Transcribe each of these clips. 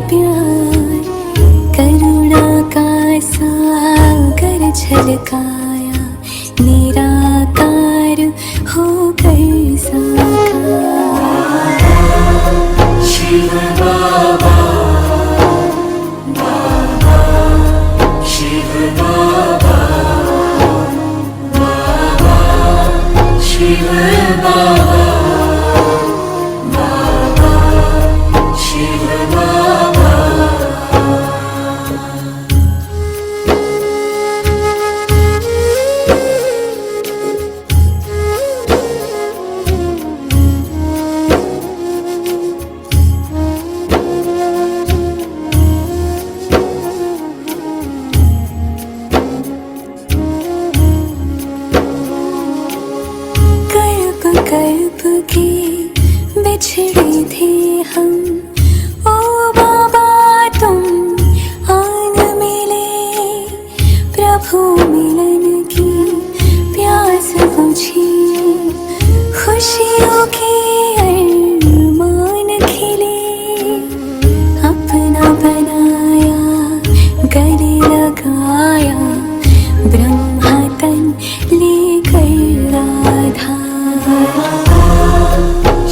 प्यार करुणा का सागर छलकाया, निराकार होकर साकार। शिव बाबा, बाबा, शिव बाबा, बाबा, शिव बाबा, बाबा, शिव बाबा। कल्प के बिछड़े थे हम, ओ बाबा तुम आन मिले, प्रभु मिलन की प्यास बुझी, खुशियों के अरमान खिले, अपना बनाया गले लगाया, ब्रह्मा तन लेकर राधा।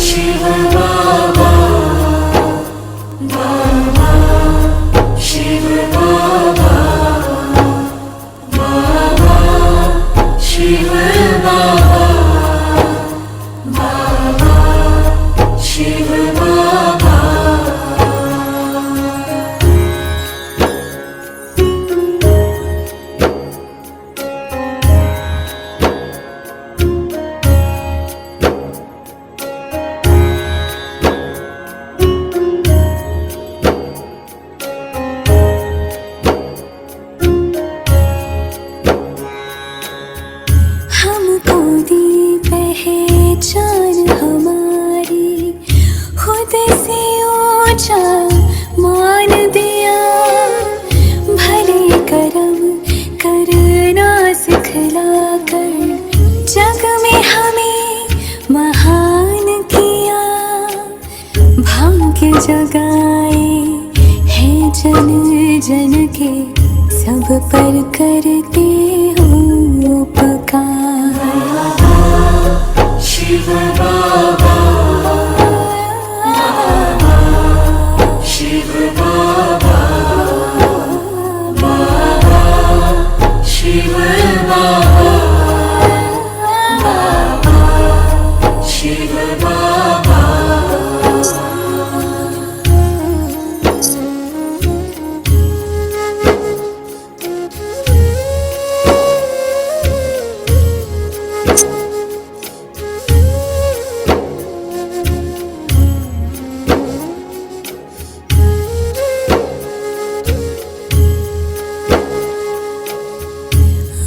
शिव बाबा, बाबा, शिव बाबा, बाबा, शिव बाबा, बाबा, शिव बाबा। हमको दी पहचान हमारी, खुद से ऊंचा मान दिया, भले कर्म करना सिखलाकर जग में हमें महान किया, भाग्य जगाए हैं जन जन के, सब पर करते हो उपकार। शिव बाबा, बाबा, शिव बाबा, बाबा, शिव बाबा, बाबा, शिव बाबा।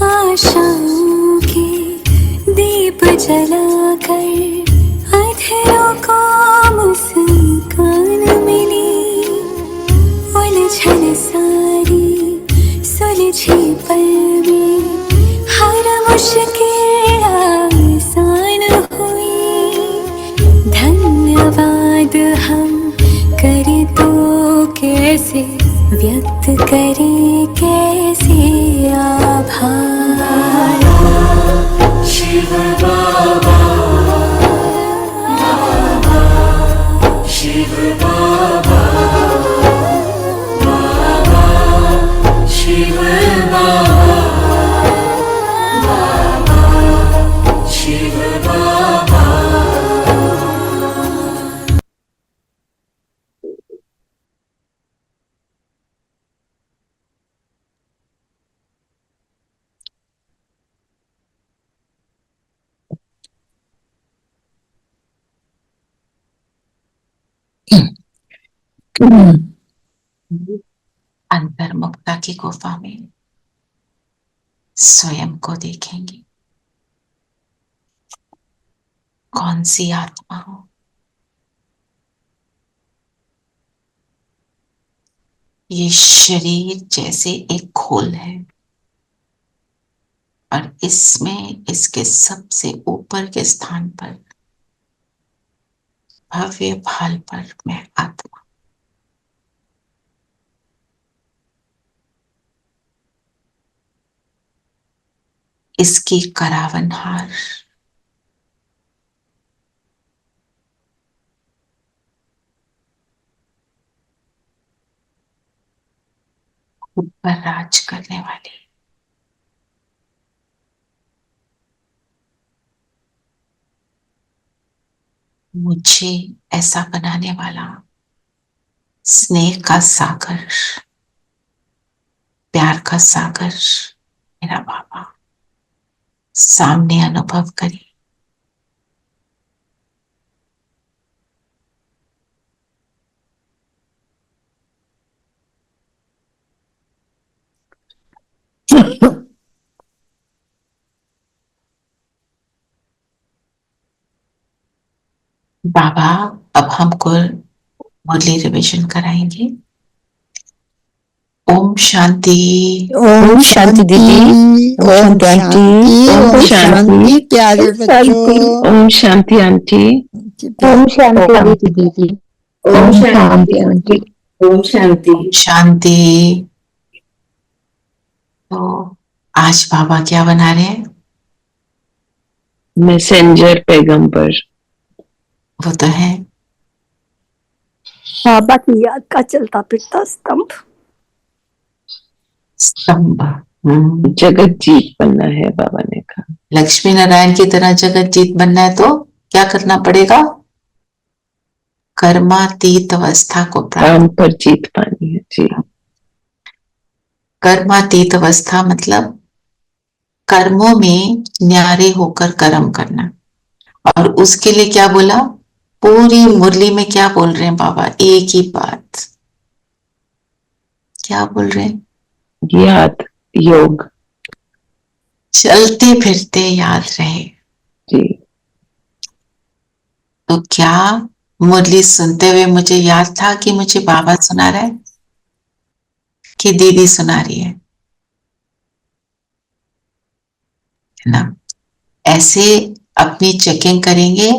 आशाओं के दीप जलाकर अधरों को मुस्कान मिली, उलझन सारी सुलझी पल में, हर मुश्किल आसान हुई, धन्यवाद हम करे तो कैसे व्यक्त करें, कैसे आभार। शिव बाबा, बाबा, शिव बाबा, बाबा, शिव बाबा, बाबा, शिव बाबा। अंतर्मुखता की गुफा में स्वयं को देखेंगे, कौन सी आत्मा हो। ये शरीर जैसे एक खोल है और इसमें इसके सबसे ऊपर के स्थान पर भव्य भाल पर मैं आत्मा, इसकी करावनहार। खुद पर राज करने वाली। मुझे ऐसा बनाने वाला। स्नेह का सागर, प्यार का सागर मेरा बाबा सामने अनुभव करे। बाबा अब हमको मुरली रिविजन कराएंगे। ओम शांति। ओम शांति दीदी, ओम शांति, ओम शांति प्यारे बच्चों, ओम शांति आंटी, ओम शांति दीदी, ओम शांति आंटी, ओम शांति। शांति। तो आज बाबा क्या बना रहे हैं? मैसेंजर पैगंबर। वो तो है बाबा की याद का चलता फिरता स्तंभ। स्तंभ। जगत जीत बनना है बाबा ने कहा। लक्ष्मी नारायण की तरह जगत जीत बनना है तो क्या करना पड़ेगा? कर्मातीत अवस्था को प्राप्त। काम पर जीत पानी है जी। कर्मातीत अवस्था मतलब कर्मों में न्यारे होकर कर्म करना। और उसके लिए क्या बोला? पूरी मुरली में क्या बोल रहे हैं बाबा? एक ही बात। क्या बोल रहे हैं? याद योग। चलते फिरते याद रहे जी। तो क्या मुरली सुनते हुए मुझे याद था कि मुझे बाबा सुना रहा है कि दीदी सुना रही है ना? ऐसे अपनी चेकिंग करेंगे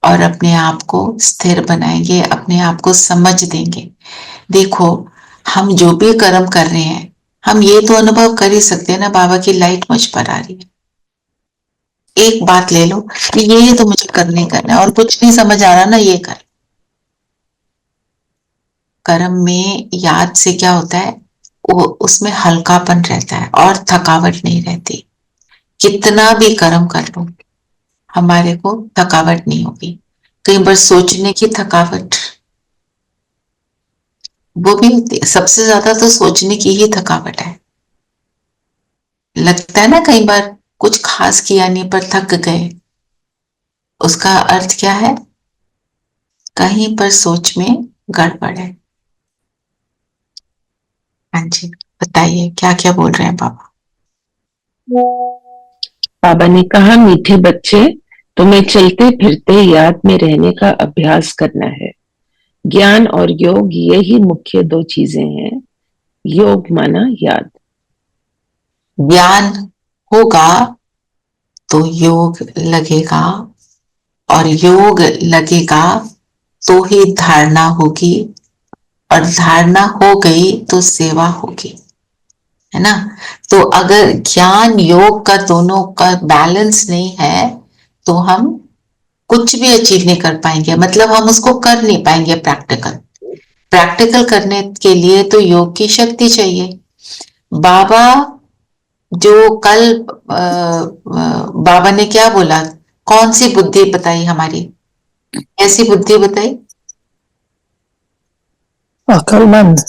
और अपने आप को स्थिर बनाएंगे, अपने आप को समझ देंगे। देखो हम जो भी कर्म कर रहे हैं, हम ये तो अनुभव कर ही सकते हैं ना बाबा की लाइट मुझ पर आ रही है। एक बात ले लो कि ये तो मुझे करने करना है और कुछ नहीं समझ आ रहा ना, ये कर। कर्म में याद से क्या होता है? वो उसमें हल्कापन रहता है और थकावट नहीं रहती। कितना भी कर्म कर लो हमारे को थकावट नहीं होगी। कई बार सोचने की थकावट वो भी होती है। सबसे ज्यादा तो सोचने की ही थकावट है। लगता है ना कई बार कुछ खास किया नहीं पर थक गए। उसका अर्थ क्या है? कहीं पर सोच में गड़बड़ है। हाँ जी बताइए क्या क्या बोल रहे हैं बाबा? बाबा ने कहा मीठे बच्चे, तुम्हें चलते फिरते याद में रहने का अभ्यास करना है। ज्ञान और योग यही मुख्य दो चीजें हैं। योग माना याद। ज्ञान होगा तो योग लगेगा और योग लगेगा तो ही धारणा होगी और धारणा हो गई तो सेवा होगी, है ना? तो अगर ज्ञान योग का दोनों का बैलेंस नहीं है तो हम कुछ भी अचीव नहीं कर पाएंगे। मतलब हम उसको कर नहीं पाएंगे। प्रैक्टिकल करने के लिए तो योग की शक्ति चाहिए। बाबा जो कल बाबा ने क्या बोला? कौन सी बुद्धि बताई हमारी? ऐसी बुद्धि बताई? अकलमंद।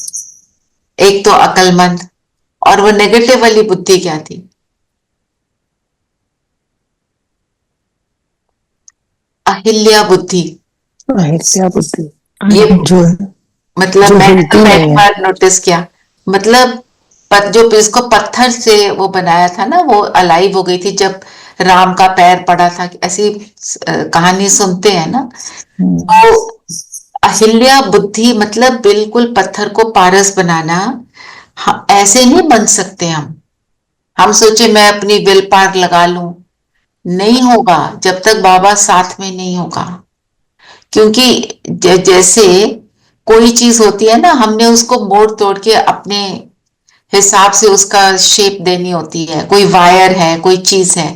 एक तो अकलमंद और वो नेगेटिव वाली बुद्धि क्या थी? अहिल्या बुद्धि। अहिल्या बुद्धि ये जो मतलब जो मैंने हिलती तो नहीं पहली है। बार नोटिस किया। मतलब जो इसको पत्थर से वो बनाया था ना, वो अलाइव हो गई थी जब राम का पैर पड़ा था। ऐसी कहानी सुनते हैं ना। तो अहिल्या बुद्धि मतलब बिल्कुल पत्थर को पारस बनाना। ऐसे नहीं बन सकते हम सोचे मैं अपनी विल पावर लगा लूं, नहीं होगा जब तक बाबा साथ में नहीं होगा। क्योंकि जैसे कोई चीज होती है ना, हमने उसको मोड़ तोड़ के अपने हिसाब से उसका शेप देनी होती है। कोई वायर है, कोई चीज है,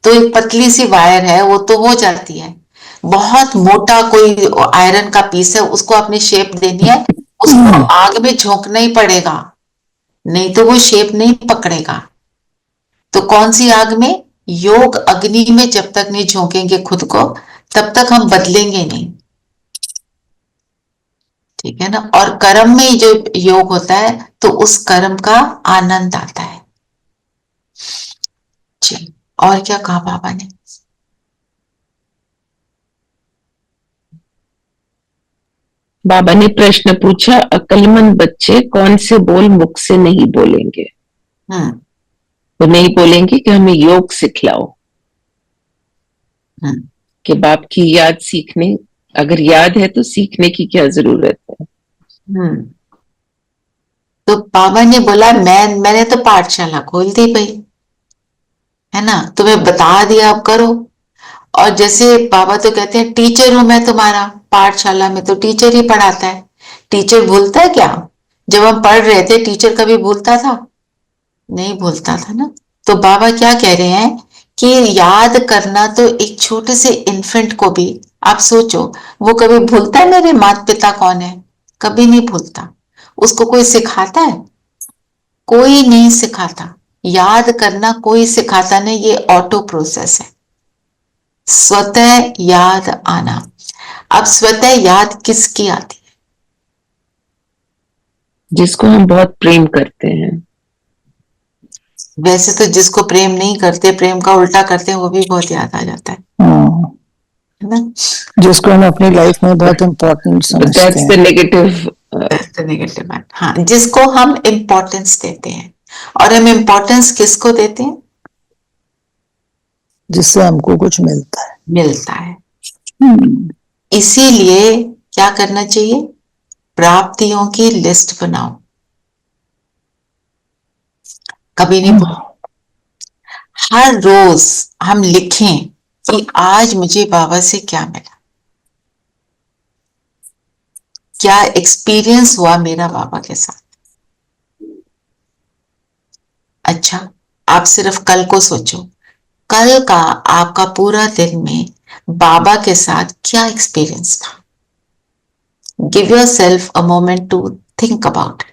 तो एक पतली सी वायर है वो तो हो जाती है। बहुत मोटा कोई आयरन का पीस है, उसको अपनी शेप देनी है, उसको आग में झोंकना ही पड़ेगा, नहीं तो वो शेप नहीं पकड़ेगा। तो कौन सी आग में? योग अग्नि में जब तक नहीं झोंकेंगे खुद को, तब तक हम बदलेंगे नहीं। ठीक है ना? और कर्म में जो योग होता है तो उस कर्म का आनंद आता है। जी, और क्या कहा बाबा ने? बाबा ने प्रश्न पूछा, अक्लमंद बच्चे कौन से बोल मुख से नहीं बोलेंगे? हम्म वो नहीं बोलेंगे कि हमें योग सिखलाओ, हम्म कि बाप की याद सीखने, अगर याद है तो सीखने की क्या जरूरत है? हम्म तो बाबा ने बोला, मैंने तो पाठशाला खोल दी भाई, है ना, तुम्हें बता दिया, अब करो। और जैसे बाबा तो कहते हैं, टीचर हूं मैं तुम्हारा, पाठशाला में तो टीचर ही पढ़ाता है। टीचर भूलता है क्या? जब हम पढ़ रहे थे टीचर कभी भूलता था? नहीं भूलता था ना। तो बाबा क्या कह रहे हैं कि याद करना, तो एक छोटे से इन्फेंट को भी आप सोचो, वो कभी भूलता है मेरे माता पिता कौन है? कभी नहीं भूलता। उसको कोई सिखाता है? कोई नहीं सिखाता। याद करना कोई सिखाता नहीं, ये ऑटो प्रोसेस है, स्वतः याद आना। अब स्वतः याद किसकी आती है? जिसको हम बहुत प्रेम करते हैं। वैसे तो जिसको प्रेम नहीं करते, प्रेम का उल्टा करते हैं, वो भी बहुत याद आ जाता है ना? जिसको हम अपनी लाइफ में बहुत इम्पोर्टेंट समझते दैट्स द हैं। नेगेटिव। Negative one. हाँ, जिसको हम इम्पोर्टेंस देते हैं। और हम इम्पोर्टेंस किसको देते हैं? जिससे हमको कुछ मिलता है। मिलता है। इसीलिए क्या करना चाहिए? प्राप्तियों की लिस्ट बनाओ। कभी नहीं भूल, हर रोज हम लिखें कि आज मुझे बाबा से क्या मिला, क्या एक्सपीरियंस हुआ मेरा बाबा के साथ। अच्छा, आप सिर्फ कल को सोचो, कल का आपका पूरा दिन में बाबा के साथ क्या एक्सपीरियंस था। Give yourself a moment to think about it.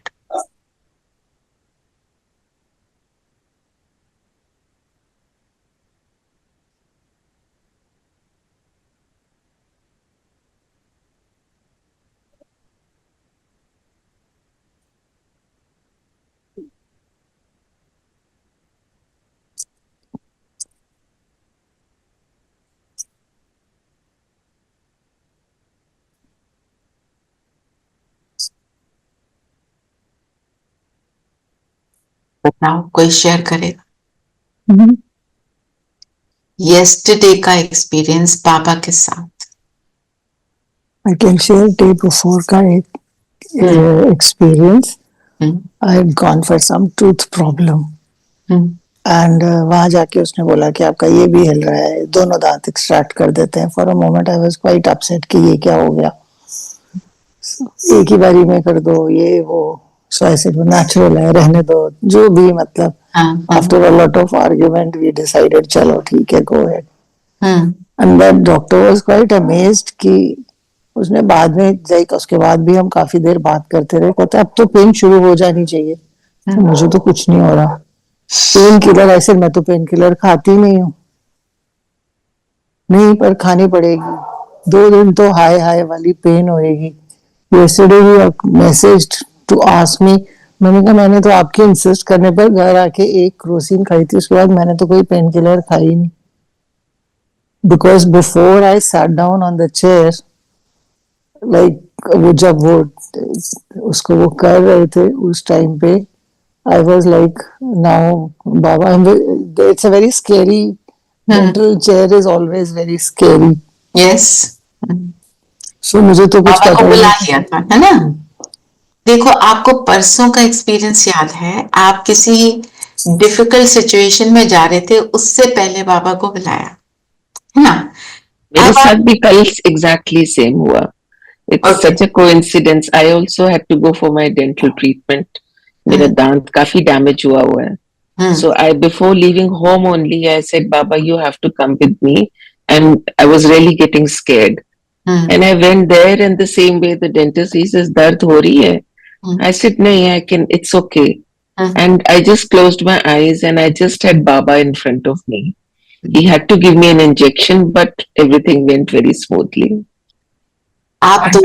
बताओ, कोई शेयर करेगा यस्टरडे का एक्सपीरियंस बाबा के साथ? I can share day before का एक experience. I had gone for some tooth problem and वहां जाके उसने बोला कि आपका ये भी हिल रहा है, दोनों दांत एक्सट्रैक्ट कर देते हैं। For a moment I was quite upset कि ये क्या हो गया, एक ही बारी में कर दो ये वो। सो ऐसे नेचुरल है, रहने दो, जो भी मतलब। After a lot of argument we decided चलो ठीक है, go ahead. And that doctor was quite amazed कि उसने बाद में लाइक उसके बाद भी हम काफी देर बात करते रहे। कहते अब तो पेन शुरू हो जानी चाहिए। तो मुझे तो कुछ नहीं हो रहा। पेन किलर, ऐसे मैं तो पेन किलर खाती नहीं हूँ। नहीं, पर खानी पड़ेगी। 2 दिन तो हाय हाय वाली पेन होएगी। yesterday he messaged to ask me। मैंने कहा मैंने तो आपके इंसिस्ट करने पर घर आके एक क्रोसिन खाई थी, उसके बाद मैंने तो कोई पेन किलर खाई नहीं। Because before I sat down on the chair, like वो जब वो उसको वो कर रहे थे उस टाइम पे, आई वॉज लाइक नाउ बाबा, it's a very scary, mental chair is always very scary. Yes, so मुझे तो कुछ बाबा को पता ही बुला नहीं। लिया था, है ना? देखो, आपको परसों का एक्सपीरियंस याद है, आप किसी डिफिकल्ट सिचुएशन में जा रहे थे, उससे पहले बाबा को बुलाया, है ना? मेरे अब साथ आप भी कल एग्जैक्टली सेम हुआ। It's Okay. such a coincidence. I also had to go for my dental treatment मेरा दांत काफी डैमेज हुआ हुआ है. So before leaving home only, I said, Baba, you have to come with me. And I was really getting scared. And I went there, and the same way the dentist, he says, Dard ho rahi hai. I said, nahi, I can, it's okay. And I just closed my eyes and I just had Baba in front of me. He had to give me an injection, but everything went very smoothly. आप और तो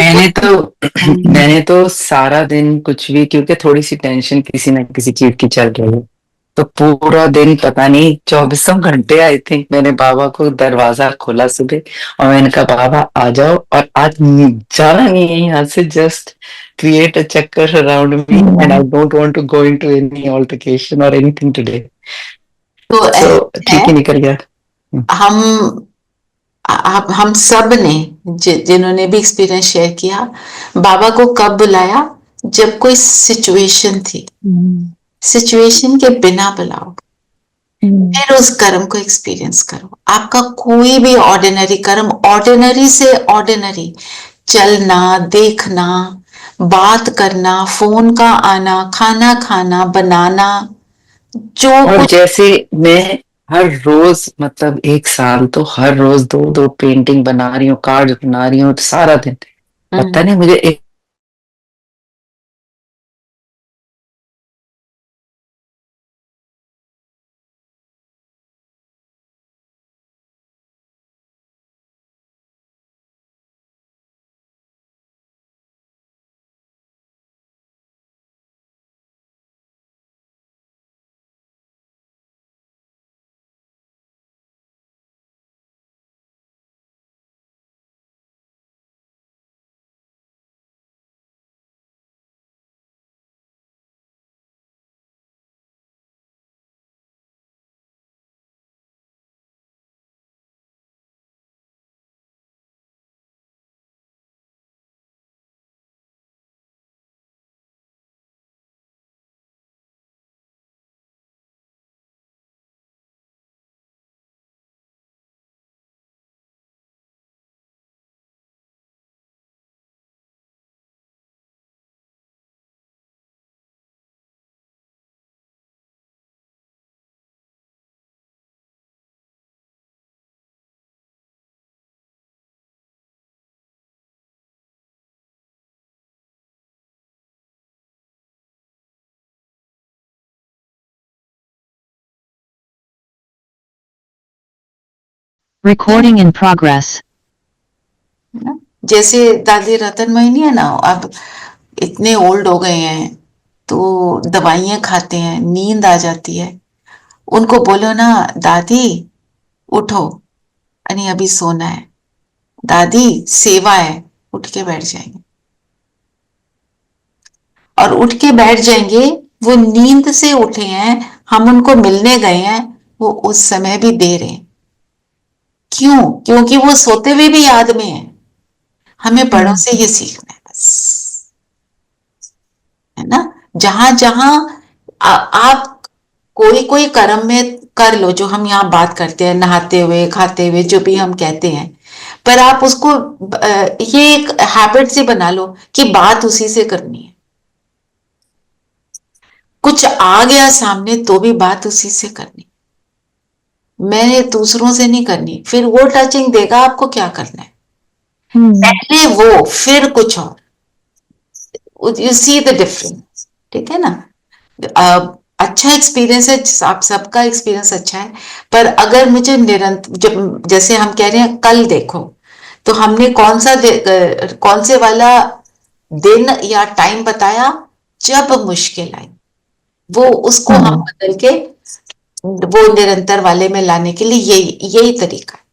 मैंने तो सारा दिन कुछ भी, क्योंकि थोड़ी सी टेंशन किसी ना किसी चीज की चल रही है, तो पूरा दिन पता नहीं 24 घंटे आई थिंक मैंने बाबा को दरवाजा खोला सुबह और मैंने कहा बाबा आ जाओ, और आज जाना नहीं है यहाँ से, जस्ट क्रिएट अ चक्कर around me and I don't want to go into any altercation और एनीथिंग टुडे. तो सो ठीक ही निकल गया. हम सब ने जिन्होंने भी एक्सपीरियंस शेयर किया, बाबा को कब बुलाया? जब कोई सिचुएशन थी. सिचुएशन के बिना बुलाओ, फिर उस कर्म को एक्सपीरियंस करो. आपका कोई भी ऑर्डिनरी कर्म, ऑर्डिनरी से ऑर्डिनरी, चलना, देखना, बात करना, फोन का आना, खाना खाना, बनाना, जो और जैसे मैं हर रोज, मतलब 1 साल तो हर रोज 2-2 पेंटिंग बना रही हूँ, कार्ड बना रही हूँ सारा दिन. पता नहीं मुझे एक Recording in progress. जैसे दादी रतन मोहिनी है ना, अब इतने ओल्ड हो गए हैं तो दवाइयां खाते हैं, नींद आ जाती है. उनको बोलो ना, दादी उठो, अरे अभी सोना है, दादी सेवा है, उठ के बैठ जाएंगे. और उठ के बैठ जाएंगे. वो नींद से उठे हैं, हम उनको मिलने गए हैं, वो उस समय भी दे रहे हैं. क्यों? क्योंकि वो सोते हुए भी याद में है. हमें बड़ों से ये सीखना है बस, है ना. जहां जहां आप कोई कर्म में कर लो, जो हम यहाँ बात करते हैं, नहाते हुए, खाते हुए, जो भी हम कहते हैं, पर आप उसको ये एक हैबिट से बना लो कि बात उसी से करनी है. कुछ आ गया सामने तो भी बात उसी से करनी, मैंने दूसरों से नहीं करनी. फिर वो टचिंग देगा आपको, क्या करना है. पहले वो, फिर कुछ और. You see the difference. ठीक है ना. अच्छा एक्सपीरियंस है, आप सबका एक्सपीरियंस अच्छा है, पर अगर मुझे निरंतर, जब जैसे हम कह रहे हैं कल देखो, तो हमने कौन से वाला दिन या टाइम बताया जब मुश्किल आई, वो उसको हम बदल के वो निरंतर वाले में लाने के लिए यही तरीका है.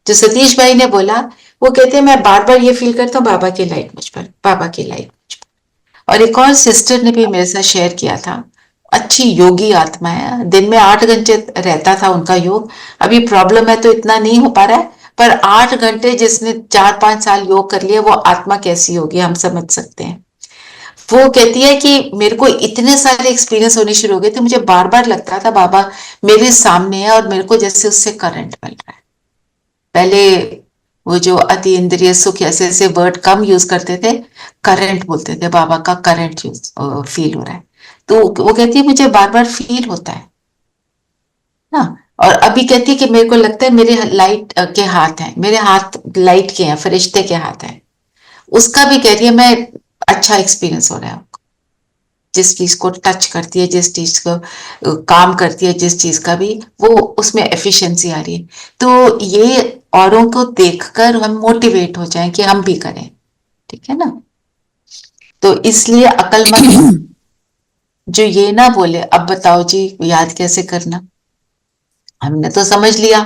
जो सतीश भाई ने बोला, वो कहते हैं मैं बार बार ये फील करता हूँ, बाबा की लाइट मुझ पर, बाबा की लाइट मुझ पर. और एक और सिस्टर ने भी मेरे साथ शेयर किया था, अच्छी योगी आत्मा है, दिन में 8 घंटे रहता था उनका योग. अभी प्रॉब्लम है तो इतना नहीं हो पा रहा है, पर 8 घंटे जिसने 4-5 साल योग कर लिया, वो आत्मा कैसी होगी हम समझ सकते हैं. वो कहती है कि मेरे को इतने सारे एक्सपीरियंस होने शुरू हो गए थे, मुझे बार बार लगता था बाबा मेरे सामने है और मेरे को जैसे उससे करंट मिल रहा है. पहले वो जो अति इंद्रिय सुख ऐसे ऐसे वर्ड कम यूज करते थे, करंट बोलते थे, बाबा का करंट यूज फील हो रहा है. तो वो कहती है मुझे बार बार फील होता है ना। और अभी कहती है कि मेरे को लगता है मेरे लाइट के हाथ हैं, मेरे हाथ लाइट के हैं, फरिश्ते के हाथ हैं। उसका भी कह रही है मैं अच्छा एक्सपीरियंस हो रहा है। जिस चीज को टच करती है, जिस चीज को काम करती है, जिस चीज का भी वो उसमें एफिशिएंसी आ रही है। तो ये औरों को देखकर हम मोटिवेट हो जाएं कि हम भी करें, ठीक है ना। तो इसलिए अक्लमंद जो ये ना बोले अब बताओ जी याद कैसे करना, हमने तो समझ लिया।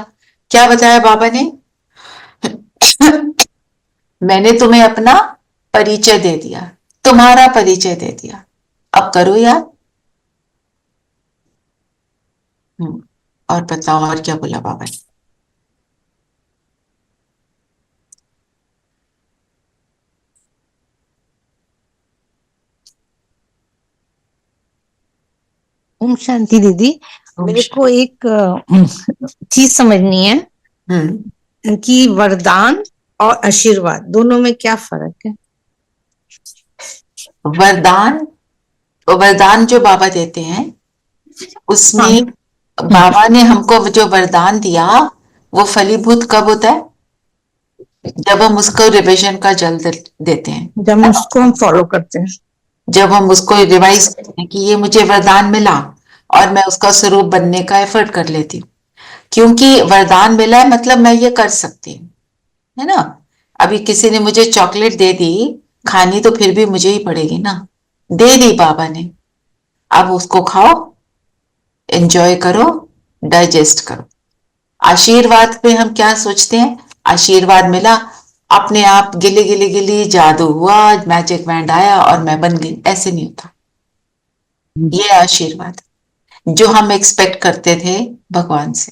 क्या बताया बाबा ने? मैंने तुम्हें अपना परिचय दे दिया, तुम्हारा परिचय दे दिया, अब करो याद। और बताओ और क्या बोला बाबा ने? ओम शांति दीदी। ओम मेरे शांति। को एक चीज समझनी है कि वरदान और आशीर्वाद दोनों में क्या फर्क है? वरदान, वरदान जो बाबा देते हैं उसमें बाबा ने हमको जो वरदान दिया वो फलीभूत कब होता है? जब हम उसको रिविजन का जल देते हैं, जब उसको हम फॉलो करते हैं। जब हम उसको रिवाइज करते हैं कि ये मुझे वरदान मिला और मैं उसका स्वरूप बनने का एफर्ट कर लेती हूँ, क्योंकि वरदान मिला है मतलब मैं ये कर सकती हूँ, है ना। अभी किसी ने मुझे चॉकलेट दे दी, खानी तो फिर भी मुझे ही पड़ेगी ना, दे दी बाबा ने, अब उसको खाओ, एंजॉय करो, डाइजेस्ट करो। आशीर्वाद पे हम क्या सोचते हैं? आशीर्वाद मिला, अपने आप गिली गिली गिली जादू हुआ, मैजिक बैंड आया और मैं बन गई, ऐसे नहीं होता। ये आशीर्वाद जो हम एक्सपेक्ट करते थे भगवान से।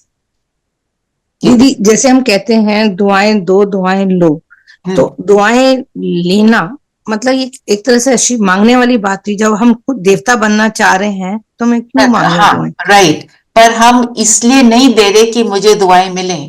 दीदी जैसे हम कहते हैं दुआएं दो दुआएं लो, तो दुआएं लेना मतलब ये एक तरह से मांगने वाली बात थी। जब हम खुद देवता बनना चाह रहे हैं तो मैं क्यों मांगू दुआएं? राइट, पर हम इसलिए नहीं दे रहे कि मुझे दुआएं मिले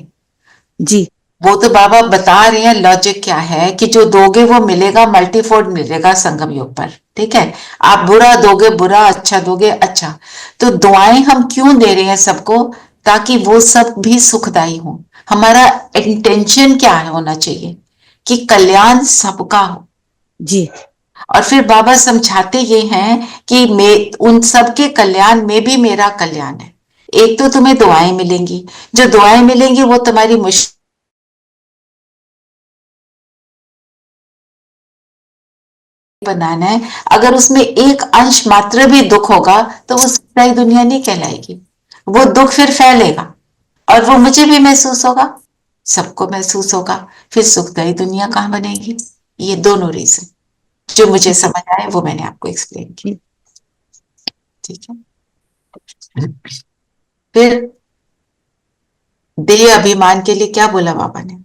जी। वो तो बाबा बता रहे हैं लॉजिक क्या है कि जो दोगे वो मिलेगा, मल्टीफोल्ड मिलेगा संगम योग पर, ठीक है। आप बुरा दोगे बुरा, अच्छा दोगे अच्छा। तो दुआएं हम क्यों दे रहे हैं सबको? ताकि वो सब भी सुखदायी हो। हमारा इंटेंशन क्या है होना चाहिए कि कल्याण सबका हो जी। और फिर बाबा समझाते ये हैं कि मैं उन सबके कल्याण में भी मेरा कल्याण है। एक तो तुम्हें दुआएं मिलेंगी, जो दुआएं मिलेंगी वो तुम्हारी मुश्किल बनाना है। अगर उसमें एक अंश मात्र भी दुख होगा तो वो सुखदायी दुनिया नहीं कहलाएगी, वो दुख फिर फैलेगा और वो मुझे भी महसूस होगा, सबको महसूस होगा, फिर सुखदायी दुनिया कहाँ बनेगी? ये दोनों रीजन जो मुझे समझ आए वो मैंने आपको एक्सप्लेन की, ठीक है। फिर देह अभिमान के लिए क्या बोला बाबा ने?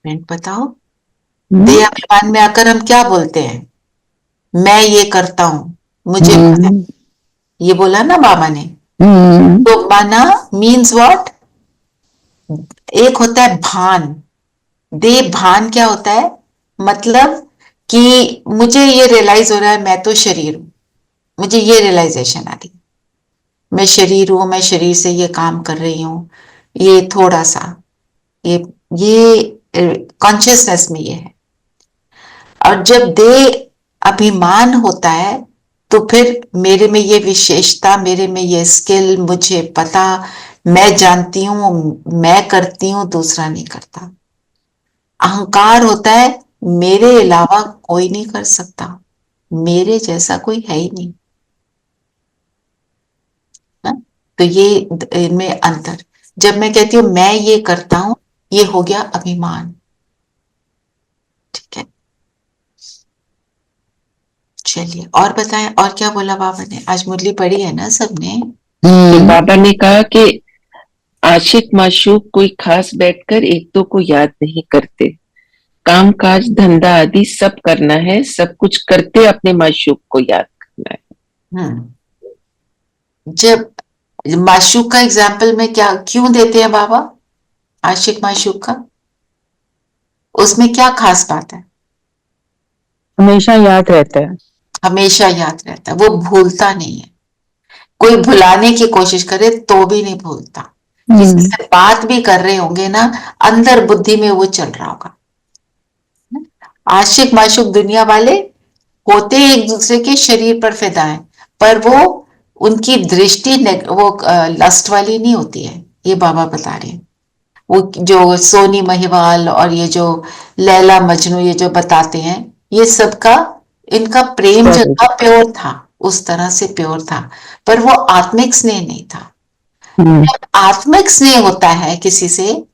बताओ। देह अभिमान में आकर हम क्या बोलते हैं? मैं ये करता हूं, मुझे पता है, ये बोला ना बाबा ने। तो माना मीन्स व्हाट? एक होता है भान, दे भान क्या होता है? मतलब कि मुझे ये रियलाइज हो रहा है मैं तो शरीर हूं, मुझे ये रियलाइजेशन आ रही, मैं शरीर हूं, मैं शरीर से ये काम कर रही हूं, ये थोड़ा सा ये कॉन्शियसनेस में ये है। और जब दे अभिमान होता है तो फिर मेरे में ये विशेषता, मेरे में ये स्किल, मुझे पता, मैं जानती हूं, मैं करती हूं, दूसरा नहीं करता। अहंकार होता है मेरे अलावा कोई नहीं कर सकता, मेरे जैसा कोई है ही नहीं ना? तो ये इनमें अंतर। जब मैं कहती हूं मैं ये करता हूं, ये हो गया अभिमान, ठीक है। चलिए और बताएं और क्या बोला बाबा ने? आज मुरली पढ़ी है ना सबने? तो बाबा ने कहा कि आशिक माशूक कोई खास बैठकर एक दो को याद नहीं करते, काम काज धंधा आदि सब करना है, सब कुछ करते अपने माशूक को याद करना है। जब माशूक का एग्जाम्पल में क्या क्यों देते हैं बाबा, आशिक माशूक का, उसमें क्या खास बात है? हमेशा याद रहता है। हमेशा याद रहता है, वो भूलता नहीं है। कोई भुलाने की कोशिश करे तो भी नहीं भूलता। किसी से बात भी कर रहे होंगे ना, अंदर बुद्धि में वो चल रहा होगा। आशिक माशूक दुनिया वाले होते एक दूसरे के शरीर पर फिदा है, पर वो उनकी दृष्टि वो लस्ट वाली नहीं होती है, ये बाबा बता रहे हैं। वो जो सोनी महिवाल और ये जो लैला मजनू ये जो बताते हैं, ये सबका इनका प्रेम जो था प्योर था, उस तरह से प्योर था, पर वो आत्मिक स्नेह नहीं था। जब आत्मिक स्नेह होता है किसी से,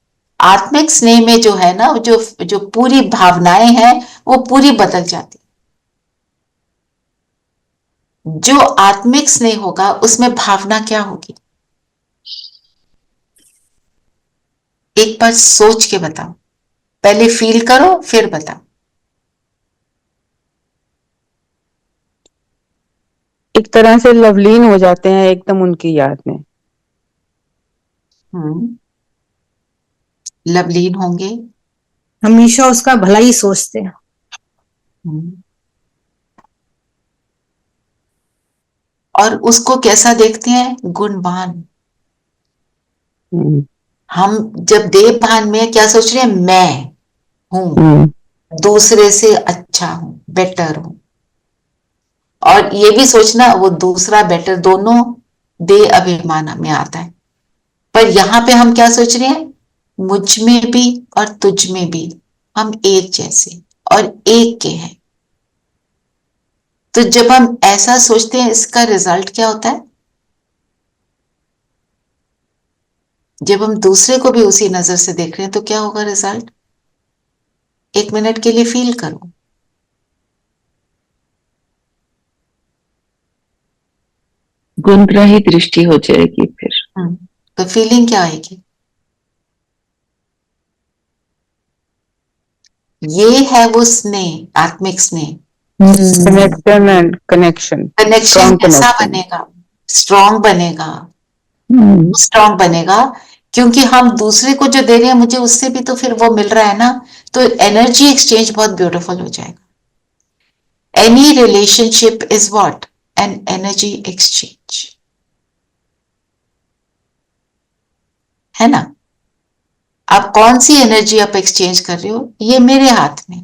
आत्मिक स्नेह में जो है ना, जो जो पूरी भावनाएं हैं वो पूरी बदल जाती। जो आत्मिक स्नेह होगा उसमें भावना क्या होगी, एक बार सोच के बताओ, पहले फील करो फिर बताओ। एक तरह से लवलीन हो जाते हैं एकदम उनकी याद में। लवलीन होंगे, हमेशा उसका भला ही सोचते हैं। और उसको कैसा देखते हैं, गुणवान। हम जब देव भान में क्या सोच रहे हैं, मैं हूं, दूसरे से अच्छा हूं, बेटर हूं, और ये भी सोचना वो दूसरा बेटर, दोनों दे अभिमान में आता है। पर यहां पे हम क्या सोच रहे हैं, मुझ में भी और तुझ में भी हम एक जैसे और एक के हैं। तो जब हम ऐसा सोचते हैं, इसका रिजल्ट क्या होता है, जब हम दूसरे को भी उसी नजर से देख रहे हैं तो क्या होगा रिजल्ट, एक मिनट के लिए फील करो। गुणग्राही दृष्टि हो जाएगी फिर। तो फीलिंग क्या आएगी, ये है वो स्नेह, आत्मिक स्नेह। कनेक्शन एंड कनेक्शन, कनेक्शन कैसा बनेगा, स्ट्रॉन्ग बनेगा, स्ट्रॉन्ग बनेगा, क्योंकि हम दूसरे को जो दे रहे हैं मुझे उससे भी तो फिर वो मिल रहा है ना, तो एनर्जी एक्सचेंज बहुत ब्यूटीफुल हो जाएगा। Any relationship is what, an energy exchange, है ना। अब कौन सी एनर्जी आप एक्सचेंज कर रहे हो, ये मेरे हाथ में।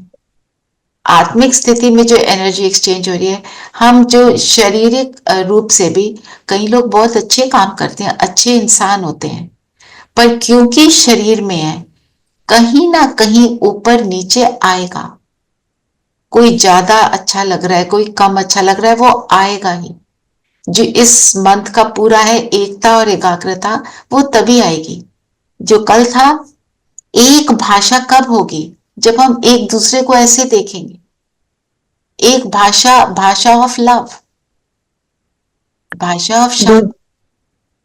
आत्मिक स्थिति में जो एनर्जी एक्सचेंज हो रही है, हम जो शारीरिक रूप से भी, कई लोग बहुत अच्छे काम करते हैं, अच्छे इंसान होते हैं, पर क्योंकि शरीर में है, कहीं ना कहीं ऊपर नीचे आएगा। कोई ज्यादा अच्छा लग रहा है, कोई कम अच्छा लग रहा है, वो आएगा ही। जो इस मंथ का पूरा है, एकता और एकाग्रता, वो तभी आएगी। जो कल था, एक भाषा कब होगी, जब हम एक दूसरे को ऐसे देखेंगे, एक भाषा, भाषा ऑफ लव, भाषा ऑफ शांति।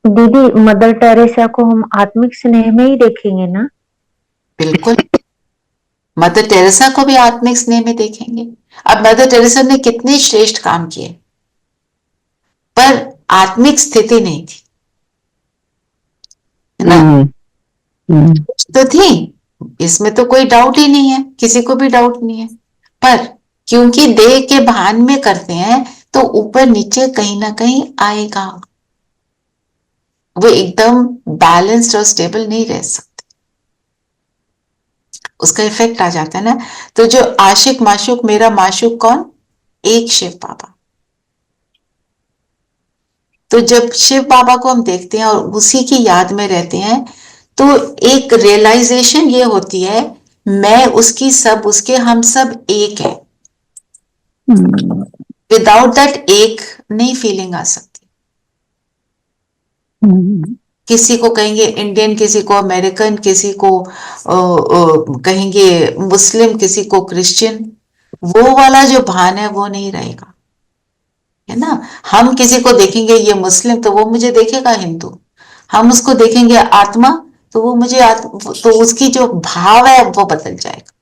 दीदी, मदर टेरेसा को हम आत्मिक स्नेह में ही देखेंगे ना? बिल्कुल, मदर टेरेसा को भी आत्मिक स्नेह में देखेंगे। अब मदर टेरेसा ने कितने श्रेष्ठ काम किए, पर आत्मिक स्थिति नहीं थी, है ना। तो थी, इसमें तो कोई डाउट ही नहीं है, किसी को भी डाउट नहीं है, पर क्योंकि देह के भान में करते हैं तो ऊपर नीचे कहीं ना कहीं आएगा, वो एकदम बैलेंस्ड और स्टेबल नहीं रह सकते, उसका इफेक्ट आ जाता है ना। तो जो आशिक माशूक, मेरा माशूक कौन, एक शिव बाबा। तो जब शिव बाबा को हम देखते हैं और उसी की याद में रहते हैं, तो एक रियलाइजेशन ये होती है, मैं उसकी, सब उसके, हम सब एक है। विदाउट दैट एक नहीं फीलिंग आ सकती। किसी को कहेंगे इंडियन, किसी को अमेरिकन, किसी को कहेंगे मुस्लिम, किसी को क्रिश्चियन, वो वाला जो भान है वो नहीं रहेगा, है ना। हम किसी को देखेंगे ये मुस्लिम, तो वो मुझे देखेगा हिंदू। हम उसको देखेंगे आत्मा, तो वो मुझे तो उसकी जो भाव है वो बदल जाएगा।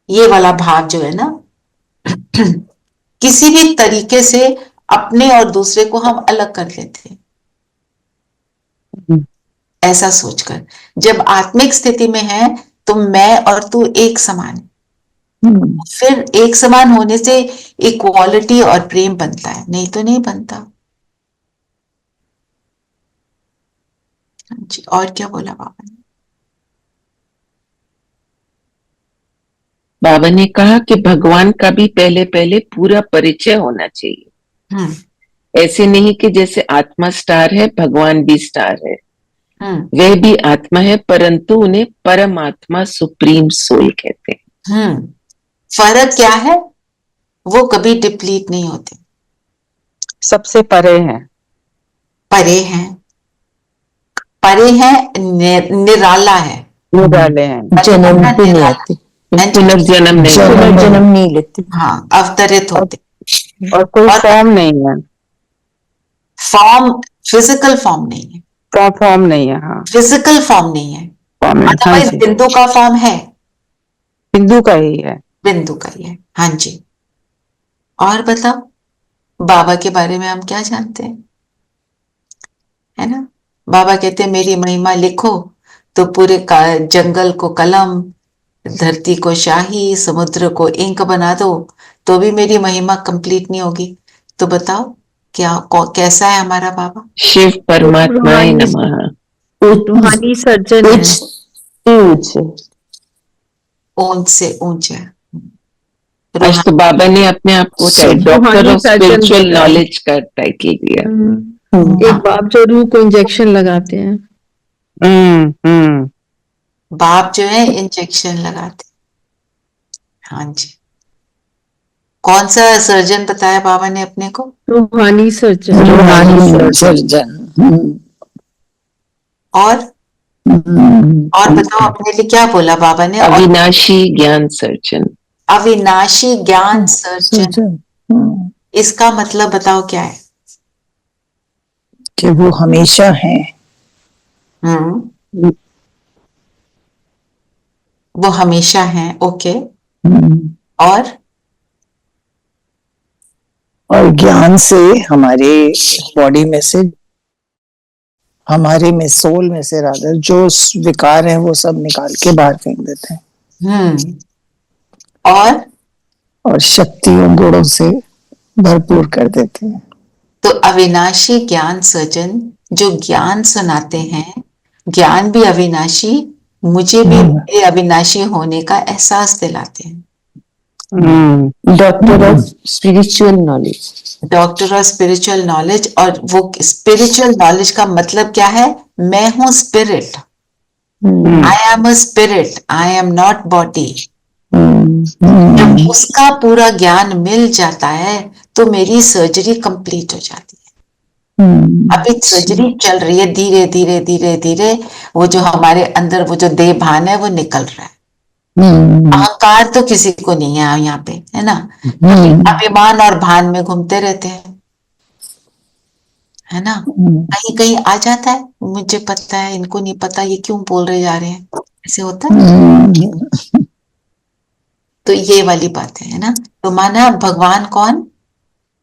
ये वाला भाव जो है ना, किसी भी तरीके से अपने और दूसरे को हम अलग कर लेते हैं। ऐसा सोचकर। जब आत्मिक स्थिति में है तो मैं और तू एक समान है। फिर एक समान होने से इक्वालिटी और प्रेम बनता है, नहीं तो नहीं बनता। जी, और क्या बोला बाबा ने? बाबा ने कहा कि भगवान का भी पहले पहले पूरा परिचय होना चाहिए। ऐसे नहीं कि जैसे आत्मा स्टार है भगवान भी स्टार है, वह भी आत्मा है, परंतु उन्हें परमात्मा सुप्रीम सोल कहते हैं। फर्क क्या है? वो कभी डिप्लीट नहीं होते, सबसे परे हैं, परे हैं, परे हैं, निराला है, निराले हैं, जन्म भी नहीं आती, पुनर्जन्म नहीं लेती। हाँ, अवतरित होते और कोई फॉर्म नहीं है, फॉर्म, फिजिकल फॉर्म नहीं है, फॉर्म नहीं है। हाँ, फिजिकल फॉर्म नहीं है। हाँ जी, बिंदु का फॉर्म है, बिंदु का ही है, बिंदु का ही है। हाँ जी। और बताओ बाबा के बारे में हम क्या जानते हैं, है ना? बाबा कहते हैं मेरी महिमा लिखो तो पूरे जंगल को कलम, धरती को शाही, समुद्र को इंक बना दो तो भी मेरी महिमा कंप्लीट नहीं होगी। तो बताओ क्या कैसा है हमारा बाबा? शिव परमात्माय नमः। रूहानी सर्जन है। ऊंच से ऊंचा। आज तो बाबा ने अपने आप को डॉक्टर ऑफ स्पिरिचुअल नॉलेज का टाइटल दिया। एक बाप जो रूह को इंजेक्शन लगाते हैं। बाप जो है इंजेक्शन लगाते। हाँ जी। कौन सा सर्जन बताया बाबा ने अपने को? रूहानी सर्जन। और बताओ अपने लिए क्या बोला बाबा ने? अविनाशी ज्ञान सर्जन। अविनाशी ज्ञान सर्जन, इसका मतलब बताओ क्या है? कि वो हमेशा है। वो हमेशा है, ओके। और ज्ञान से हमारे बॉडी में से, हमारे में सोल में से रादर जो विकार है वो सब निकाल के बाहर फेंक देते हैं। और शक्तियों गुणों से भरपूर कर देते हैं। तो अविनाशी ज्ञान सर्जन जो ज्ञान सुनाते हैं, ज्ञान भी अविनाशी, मुझे भी मेरे अविनाशी होने का एहसास दिलाते हैं। Doctor of spiritual knowledge, doctor of spiritual knowledge. और वो स्पिरिचुअल नॉलेज का मतलब क्या है? मैं हूं spirit, I am a spirit, I am not body. जब उसका पूरा ज्ञान मिल जाता है तो मेरी सर्जरी कंप्लीट हो जाती है। अभी सर्जरी चल रही है, धीरे धीरे धीरे धीरे वो जो हमारे अंदर वो जो देह भान है वो निकल रहा है। अहंकार तो किसी को नहीं है यहाँ पे, है ना? अभिमान और भान में घूमते रहते हैं, है ना? कहीं कहीं आ जाता है, मुझे पता है इनको नहीं पता, ये क्यों बोल रहे जा रहे हैं, ऐसे होता है। तो ये वाली बात है ना? तो माना भगवान कौन?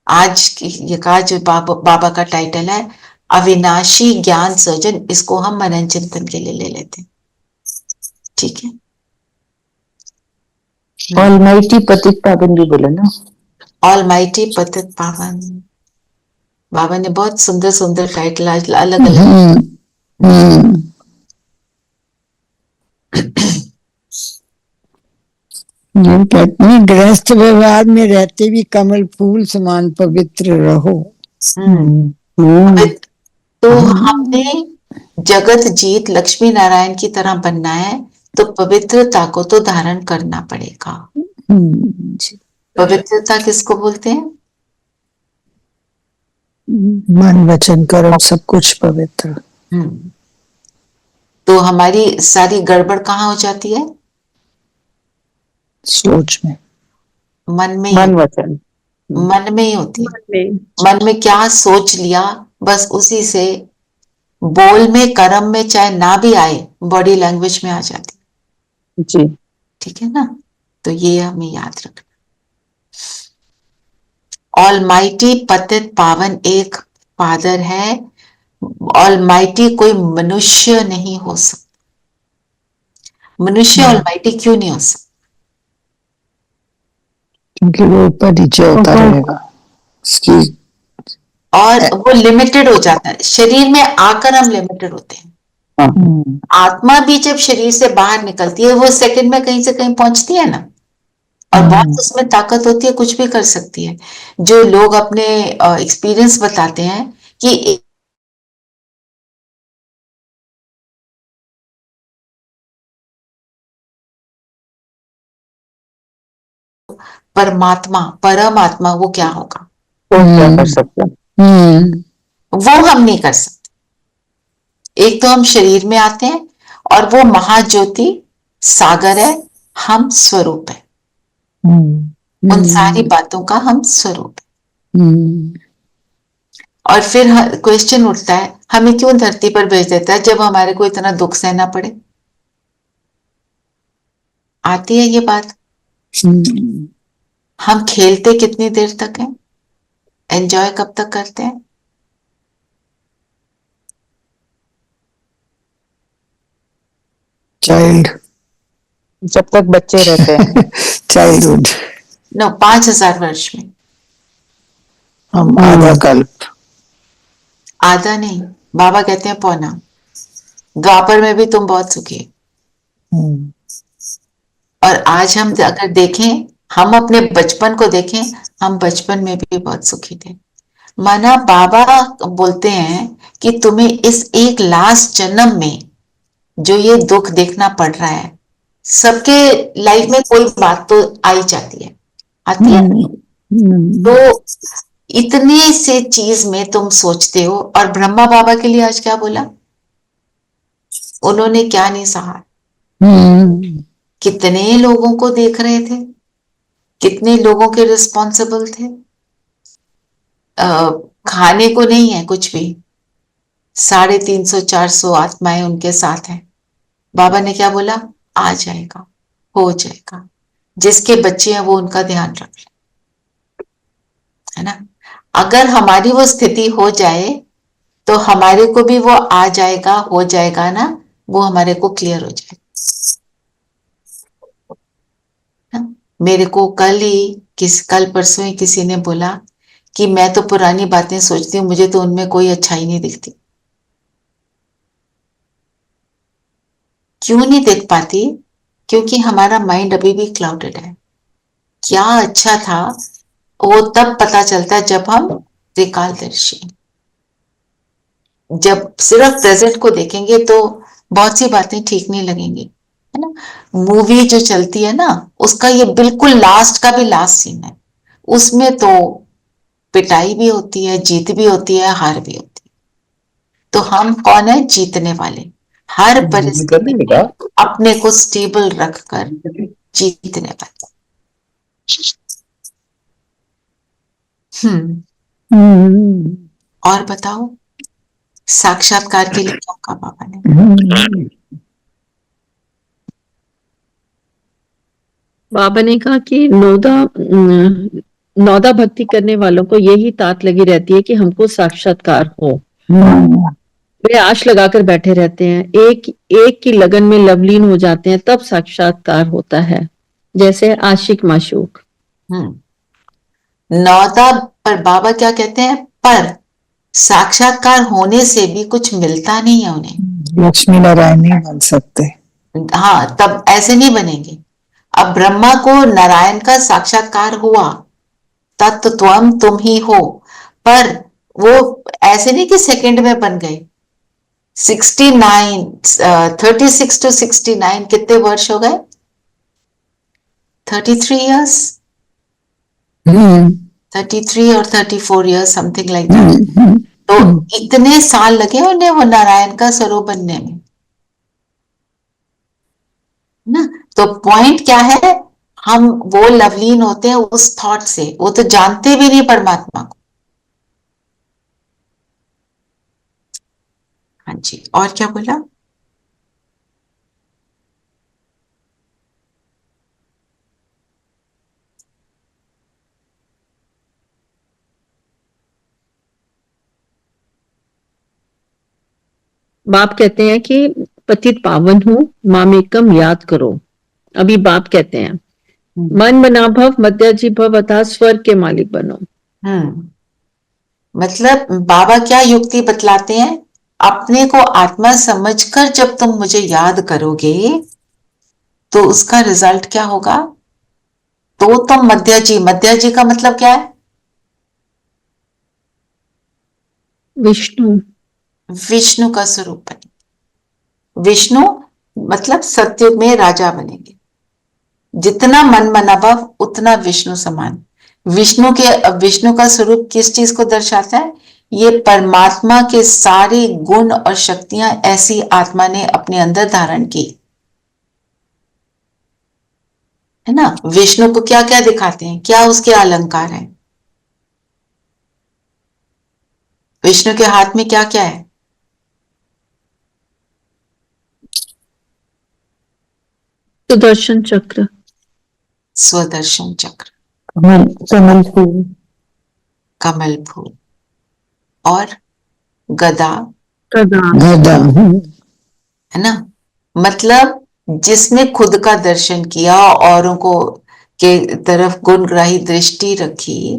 आज की ये कहा जो बाबा का टाइटल है अविनाशी ज्ञान सर्जन, इसको हम मनन चिंतन के लिए ले लेते हैं, ठीक है? ऑलमाइटी पतित पावन भी बोला ना। ऑलमाइटी पतित पावन, बाबा ने बहुत सुंदर सुंदर टाइटल आज अलग अलग। कहते हैं गृहस्थ व्यवहार में रहते भी कमल फूल समान पवित्र रहो। तो हमने जगत जीत लक्ष्मी नारायण की तरह बनना है तो पवित्रता को तो धारण करना पड़ेगा। पवित्रता किसको बोलते हैं? मन वचन कर्म सब कुछ पवित्र। तो हमारी सारी गड़बड़ कहाँ हो जाती है? सोच में, मन में, मन वचन, मन में ही होती है। मन में क्या सोच लिया, बस उसी से बोल में कर्म में चाहे ना भी आए, बॉडी लैंग्वेज में आ जाती जी, ठीक है ना? तो ये हमें याद रखना। ऑलमाइटी पतित पावन एक फादर है, ऑलमाइटी कोई मनुष्य नहीं हो सकता। मनुष्य ऑलमाइटी क्यों नहीं हो सकता? क्योंकि वो ऊपर नीचे होता रहेगा उसकी। और वो लिमिटेड हो जाता है। शरीर में आकर हम लिमिटेड होते हैं। आत्मा भी जब शरीर से बाहर निकलती है वो सेकंड में कहीं से कहीं पहुंचती है ना, और बहुत उसमें ताकत होती है, कुछ भी कर सकती है। जो लोग अपने एक्सपीरियंस बताते हैं कि परमात्मा परमात्मा वो क्या होगा, वो क्या कर सकते हैं? वो हम नहीं कर सकते। एक तो हम शरीर में आते हैं और वो महाज्योति सागर है, हम स्वरूप है। उन सारी बातों का हम स्वरूप है। और फिर क्वेश्चन उठता है, हमें क्यों धरती पर भेज देता है जब हमारे को इतना दुख सहना पड़े? आती है ये बात। हम खेलते कितनी देर तक हैं? एंजॉय कब तक करते हैं? चाइल्ड, जब तक बच्चे रहते हैं। चाइल्डहुड। नो, 5,000 वर्ष में। हम आधा कल्प। आधा नहीं, बाबा कहते हैं पौना। द्वापर में भी तुम बहुत सुखी। और आज हम अगर देखें, हम अपने बचपन को देखें, हम बचपन में भी बहुत सुखी थे। माना बाबा बोलते हैं कि तुम्हें इस एक लास्ट जन्म में जो ये दुख देखना पड़ रहा है, सबके लाइफ में कोई बात तो आई जाती है, आती है। तो इतने से चीज में तुम सोचते हो, और ब्रह्मा बाबा के लिए आज क्या बोला? उन्होंने क्या नहीं सहा। कितने लोगों को देख रहे थे, कितने लोगों के रिस्पॉन्सिबल थे। खाने को नहीं है कुछ भी, 350-400 आत्माएं उनके साथ हैं। बाबा ने क्या बोला? आ जाएगा, हो जाएगा। जिसके बच्चे हैं वो उनका ध्यान रख ले, है ना। अगर हमारी वो स्थिति हो जाए तो हमारे को भी वो आ जाएगा, हो जाएगा ना, वो हमारे को क्लियर हो जाएगा ना? मेरे को कल परसों ही किसी ने बोला कि मैं तो पुरानी बातें सोचती हूँ, मुझे तो उनमें कोई अच्छाई नहीं दिखती। क्यों नहीं देख पाती? क्योंकि हमारा माइंड अभी भी क्लाउडेड है। क्या अच्छा था वो तब पता चलता है जब हम त्रिकालदर्शी, जब सिर्फ प्रेजेंट को देखेंगे तो बहुत सी बातें ठीक नहीं लगेंगी, है ना। मूवी जो चलती है ना, उसका ये बिल्कुल लास्ट का भी लास्ट सीन है। उसमें तो पिटाई भी होती है, जीत भी होती है, हार भी होती है। तो हम कौन है? जीतने वाले। हर परिस्थिति में अपने को स्टेबल रखकर जीतने वाले। और बताओ, साक्षात्कार के लिए क्या कहा बाबा ने? बाबा ने कहा कि नौदा भक्ति करने वालों को यही तात लगी रहती है कि हमको साक्षात्कार हो। वे आश लगाकर बैठे रहते हैं, एक एक की लगन में लवलीन हो जाते हैं, तब साक्षात्कार होता है, जैसे आशिक माशूक। नौदा पर बाबा क्या कहते हैं? पर साक्षात्कार होने से भी कुछ मिलता नहीं है उन्हें। लक्ष्मी नारायण नहीं बन सकते। हाँ, तब ऐसे नहीं बनेंगे। अब ब्रह्मा को नारायण का साक्षात्कार हुआ, तत्त्वम तुम ही हो, पर वो ऐसे नहीं कि सेकंड में बन गए। 36 to 69 कितने वर्ष हो गए? 33 years, 33 और 34 years, समथिंग लाइक दैट। तो इतने साल लगे उन्हें वो नारायण का स्वरूप बनने में ना। तो पॉइंट क्या है? हम वो लवलीन होते हैं उस थॉट से, वो तो जानते भी नहीं परमात्मा को। हाँ जी, और क्या बोला? बाप कहते हैं कि पतित पावन हूँ, मामेकम याद करो। अभी बाप कहते हैं मन मना भव मध्याजी भव अतः स्वर्ग के मालिक बनो। मतलब बाबा क्या युक्ति बतलाते हैं, अपने को आत्मा समझकर जब तुम मुझे याद करोगे तो उसका रिजल्ट क्या होगा, तो तुम मध्याजी का मतलब क्या है, विष्णु, विष्णु का स्वरूप बनेंगे। विष्णु मतलब सत्युग में राजा बनेंगे। जितना मन मनाभाव उतना विष्णु समान। विष्णु का स्वरूप किस चीज को दर्शाता है, ये परमात्मा के सारे गुण और शक्तियां ऐसी आत्मा ने अपने अंदर धारण की है ना। विष्णु को क्या क्या दिखाते हैं, क्या उसके अलंकार हैं, विष्णु के हाथ में क्या क्या है, सुदर्शन चक्र, स्वदर्शन चक्र, कमल फूल, कमल फूल और गदा, गदा, है ना। मतलब जिसने खुद का दर्शन किया, औरों को के तरफ गुणग्राही दृष्टि रखी,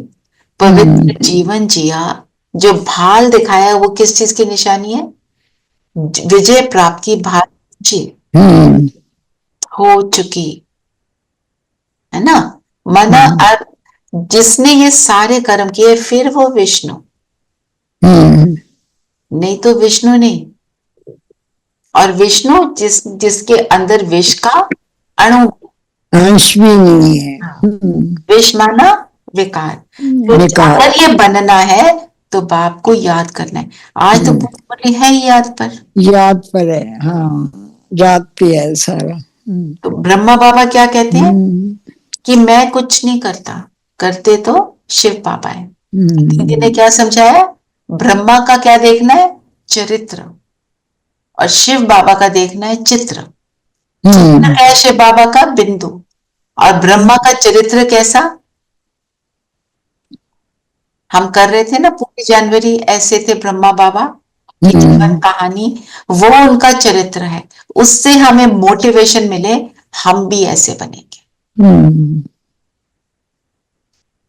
पवित्र जीवन जिया, जो भाल दिखाया वो किस चीज की निशानी है, विजय प्राप्त की भाल हो चुकी है ना। मना अब जिसने ये सारे कर्म किए फिर वो विष्णु, नहीं तो विष्णु नहीं। और विष्णु जिसके अंदर विष का अणु, अंश भी नहीं है, विष माना विकार। तो अगर ये बनना है तो बाप को याद करना है। आज तो पूरी है ही याद पर है, हाँ, याद पे है सारा। तो ब्रह्मा बाबा क्या कहते हैं कि मैं कुछ नहीं करता, करते तो शिव बाबा है। दीदी ने क्या समझाया, ब्रह्मा का क्या देखना है, चरित्र, और शिव बाबा का देखना है चित्र। चित्र क्या है शिव बाबा का, बिंदु, और ब्रह्मा का चरित्र कैसा, हम कर रहे थे ना पूरी जनवरी, ऐसे थे ब्रह्मा बाबा की जीवन कहानी, वो उनका चरित्र है। उससे हमें मोटिवेशन मिले, हम भी ऐसे बनेंगे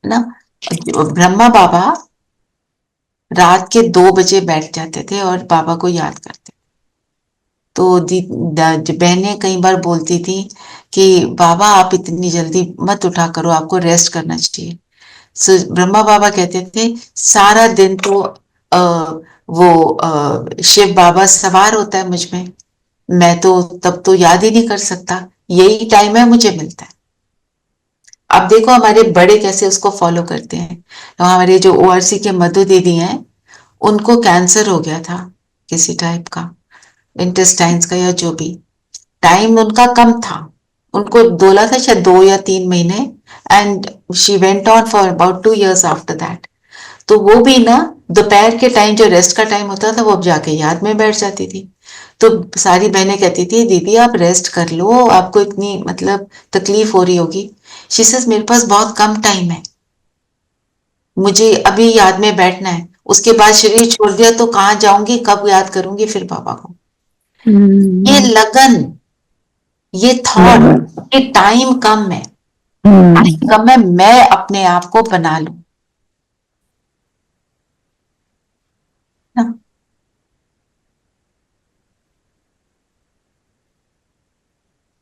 ना। ब्रह्मा बाबा रात के 2 बजे बैठ जाते थे और बाबा को याद करते। तो बहनें कई बार बोलती थी कि बाबा आप इतनी जल्दी मत उठा करो, आपको रेस्ट करना चाहिए। ब्रह्मा बाबा कहते थे सारा दिन तो शिव बाबा सवार होता है मुझ में, मैं तो तब तो याद ही नहीं कर सकता, यही टाइम है मुझे मिलता है। अब देखो हमारे बड़े कैसे उसको फॉलो करते हैं। तो हमारे जो ओआरसी के मधु दीदी हैं, उनको कैंसर हो गया था किसी टाइप का, इंटेस्टाइन्स का या जो भी, टाइम उनका कम था, उनको डोला था शायद 2 या 3 महीने, and she went on for about 2 years after that. तो वो भी ना दोपहर के टाइम जो रेस्ट का टाइम होता था वो अब जाके याद में बैठ जाती थी। तो सारी बहनें कहती थी दीदी आप रेस्ट कर लो, आपको इतनी मतलब तकलीफ हो रही होगी। शी सेज मेरे पास बहुत कम टाइम है, मुझे अभी याद में बैठना है, उसके बाद शरीर छोड़ दिया तो कहाँ जाऊंगी, कब याद करूंगी फिर बाबा को। ये लगन, ये थॉट, ये टाइम कम है, टाइम कम है, मैं अपने आप को बना लूं ना।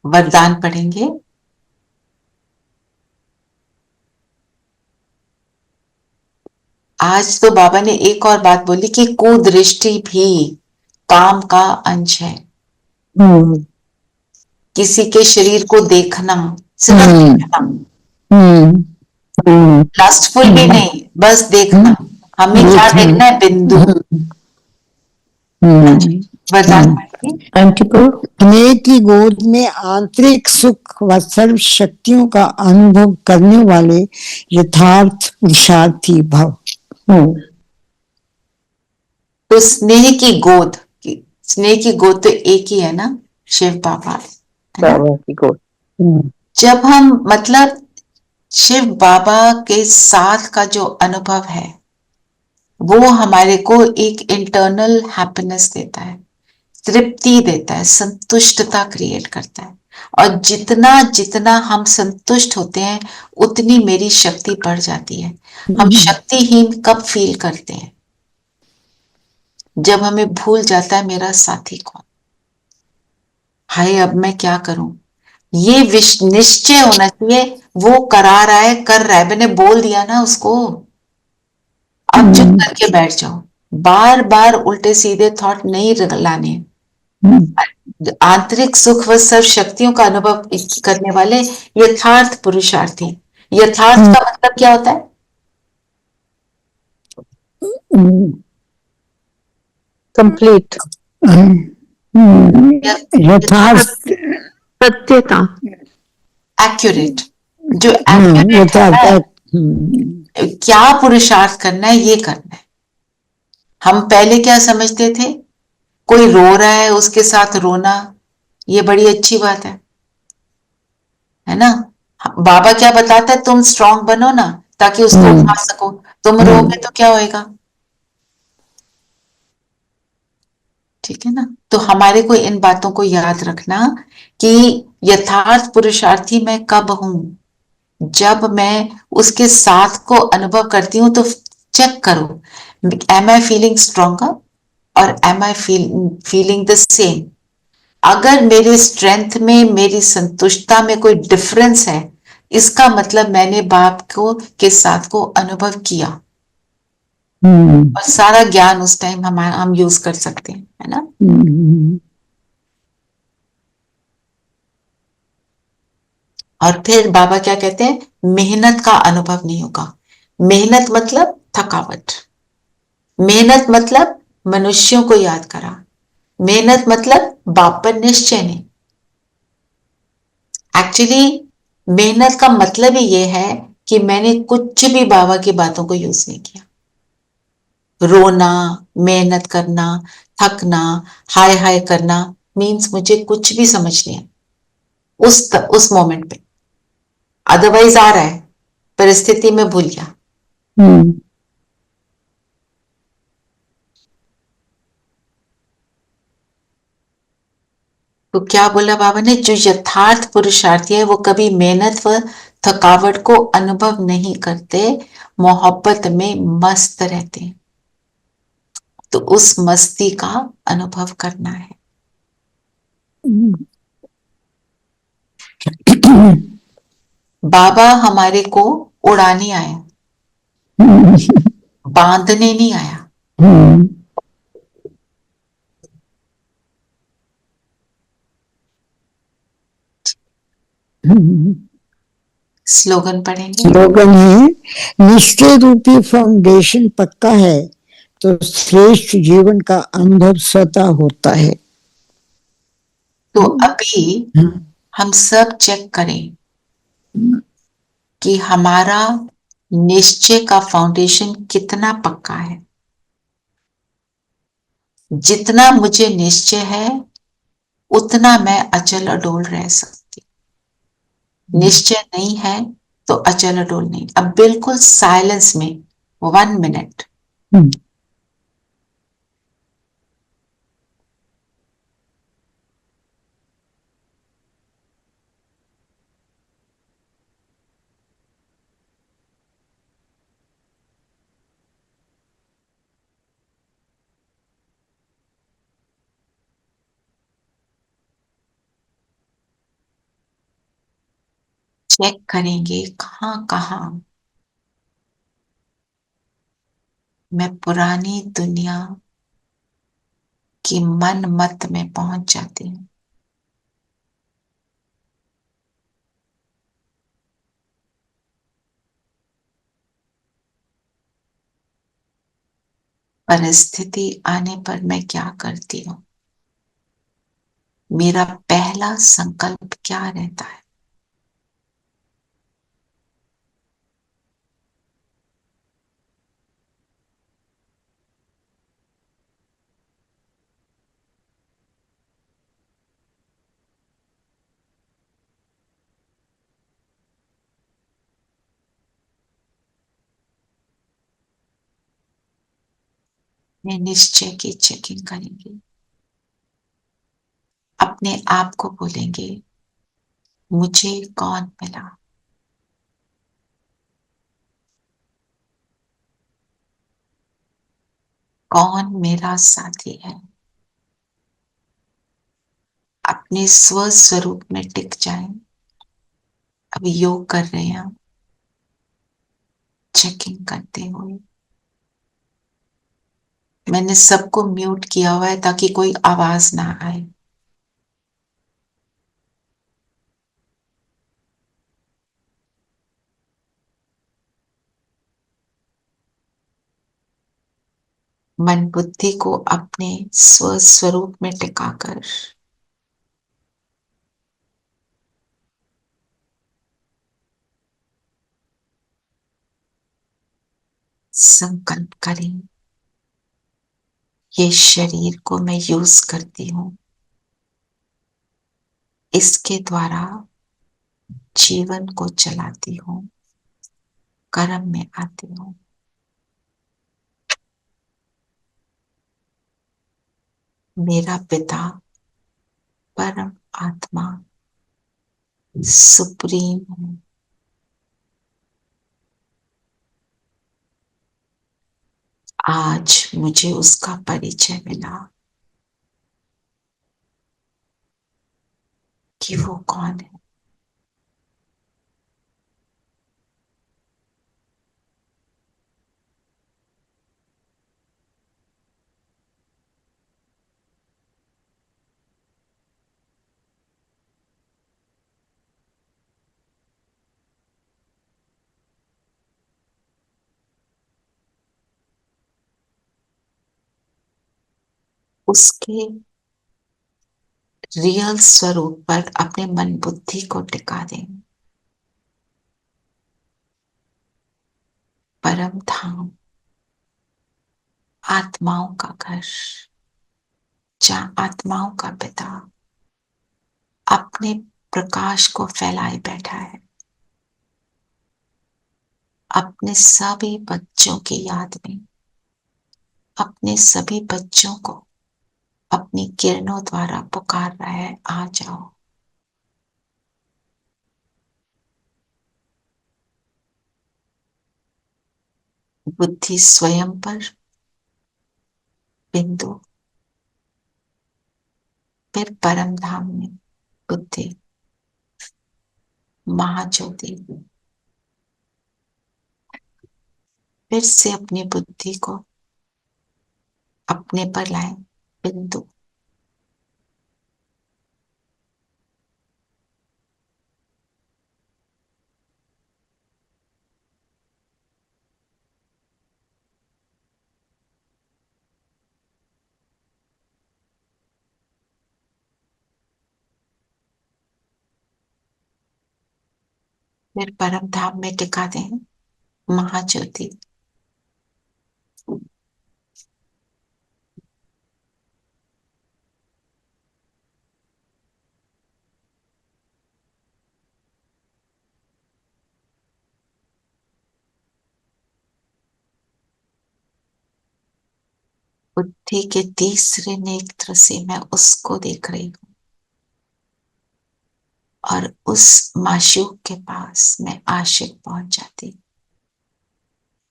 वरदान पढ़ेंगे। आज तो बाबा ने एक और बात बोली कि कुदृष्टि भी काम का अंश है। किसी के शरीर को देखना, सिर्फ देखना, लस्टफुल भी नहीं, बस देखना। हमें क्या देखना है, बिंदु। वरदान स्नेह की गोद में आंतरिक सुख व सर्व शक्तियों का अनुभव करने वाले यथार्थ पुरुषार्थी भव। तो स्नेह की गोद, स्नेह की गोद तो एक ही है ना, शिव बाबा की गोद। जब हम मतलब शिव बाबा के साथ का जो अनुभव है वो हमारे को एक इंटरनल हैप्पीनेस देता है। तृप्ति देता है, संतुष्टता क्रिएट करता है। और जितना जितना हम संतुष्ट होते हैं उतनी मेरी शक्ति बढ़ जाती है। हम शक्तिहीन कब फील करते हैं? जब हमें भूल जाता है मेरा साथी कौन। हाय अब मैं क्या करूं, ये निश्चय होना चाहिए। वो करा रहा है, कर रहा है, मैंने बोल दिया ना उसको, अब चुप करके बैठ जाओ। बार बार उल्टे सीधे थॉट नहीं लाने। आंतरिक सुख व सर्व शक्तियों का अनुभव करने वाले यथार्थ पुरुषार्थी। यथार्थ का मतलब क्या होता है? कंप्लीट, यथार्थ, सत्यता, एक्यूरेट। जो एक्यूरेट है ना, क्या पुरुषार्थ करना है ये करना है। हम पहले क्या समझते थे? कोई रो रहा है उसके साथ रोना, ये बड़ी अच्छी बात है ना। बाबा क्या बताता है? तुम स्ट्रांग बनो ना ताकि उसको उठा सको। तुम रोगे तो क्या होएगा? ठीक है ना। तो हमारे को इन बातों को याद रखना कि यथार्थ पुरुषार्थी मैं कब हूं? जब मैं उसके साथ को अनुभव करती हूं तो चेक करो, एम आई फीलिंग स्ट्रोंगर और am I feeling the same. अगर मेरी स्ट्रेंथ में, मेरी संतुष्टता में कोई डिफरेंस है, इसका मतलब मैंने बाप को के साथ को अनुभव किया। और सारा ज्ञान उस टाइम हम यूज कर सकते हैं, है ना। और फिर बाबा क्या कहते हैं? मेहनत का अनुभव नहीं होगा। मेहनत मतलब थकावट, मेहनत मतलब मनुष्यों को याद करा, मेहनत मतलब बाप पर निश्चय नहीं। एक्चुअली मेहनत का मतलब ही ये है कि मैंने कुछ भी बाबा की बातों को यूज नहीं किया। रोना, मेहनत करना, थकना, हाय हाय करना मीन्स मुझे कुछ भी समझ नहीं है उस मोमेंट पे। अदरवाइज आ रहा है, परिस्थिति में भूल गया। तो क्या बोला बाबा ने? जो यथार्थ पुरुषार्थी है वो कभी मेहनत व थकावट को अनुभव नहीं करते, मोहब्बत में मस्त रहते हैं। तो उस मस्ती का अनुभव करना है। बाबा हमारे को उड़ाने आया, बांधने नहीं आया। स्लोगन पढ़ेंगे। स्लोगन है, निश्चय रूपी फाउंडेशन पक्का है तो श्रेष्ठ जीवन का अनुभव स्वतः होता है। तो अभी हम सब चेक करें कि हमारा निश्चय का फाउंडेशन कितना पक्का है। जितना मुझे निश्चय है उतना मैं अचल अडोल रह सकती। निश्चय नहीं है तो अचल अडोल नहीं। अब बिल्कुल साइलेंस में 1 मिनट चेक करेंगे कहां कहां मैं पुरानी दुनिया की मन मत में पहुंच जाती हूं। परिस्थिति आने पर मैं क्या करती हूं? मेरा पहला संकल्प क्या रहता है? मैं निश्चय की चेकिंग करेंगे। अपने आप को बोलेंगे, मुझे कौन मिला? कौन मेरा साथी है? अपने स्व स्वरूप में टिक जाएं। अभी योग कर रहे हैं, चेकिंग करते हुए। मैंने सबको म्यूट किया हुआ है ताकि कोई आवाज ना आए। मन बुद्धि को अपने स्व स्वरूप में टिकाकर संकल्प करें, ये शरीर को मैं यूज करती हूं, इसके द्वारा जीवन को चलाती हूं, कर्म में आती हूं। मेरा पिता परम आत्मा सुप्रीम है। आज मुझे उसका परिचय मिला कि वो कौन है। उसके रियल स्वरूप पर अपने मन बुद्धि को टिका दें। परम धाम, आत्माओं का घर, जहां आत्माओं का पिता अपने प्रकाश को फैलाए बैठा है, अपने सभी बच्चों की याद में, अपने सभी बच्चों को अपनी किरणों द्वारा पुकार रहा है, आ जाओ। बुद्धि स्वयं पर बिंदु, फिर परम धाम में बुद्धि, महाज्योति। फिर से अपनी बुद्धि को अपने पर लाए, बिंदु। फिर परम धाम में टिका दें, महाज्योति। बुद्धि के तीसरे नेत्र से मैं उसको देख रही हूं और उस माशूक के पास मैं आशिक पहुंच जाती।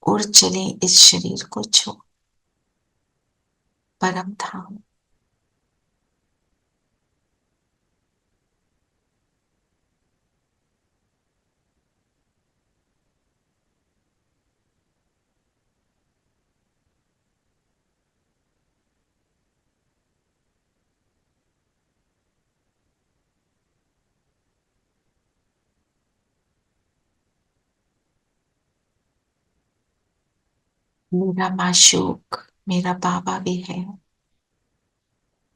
उड़ चले इस शरीर को छोड़, परम धाम। मेरा माशूक मेरा बाबा भी है,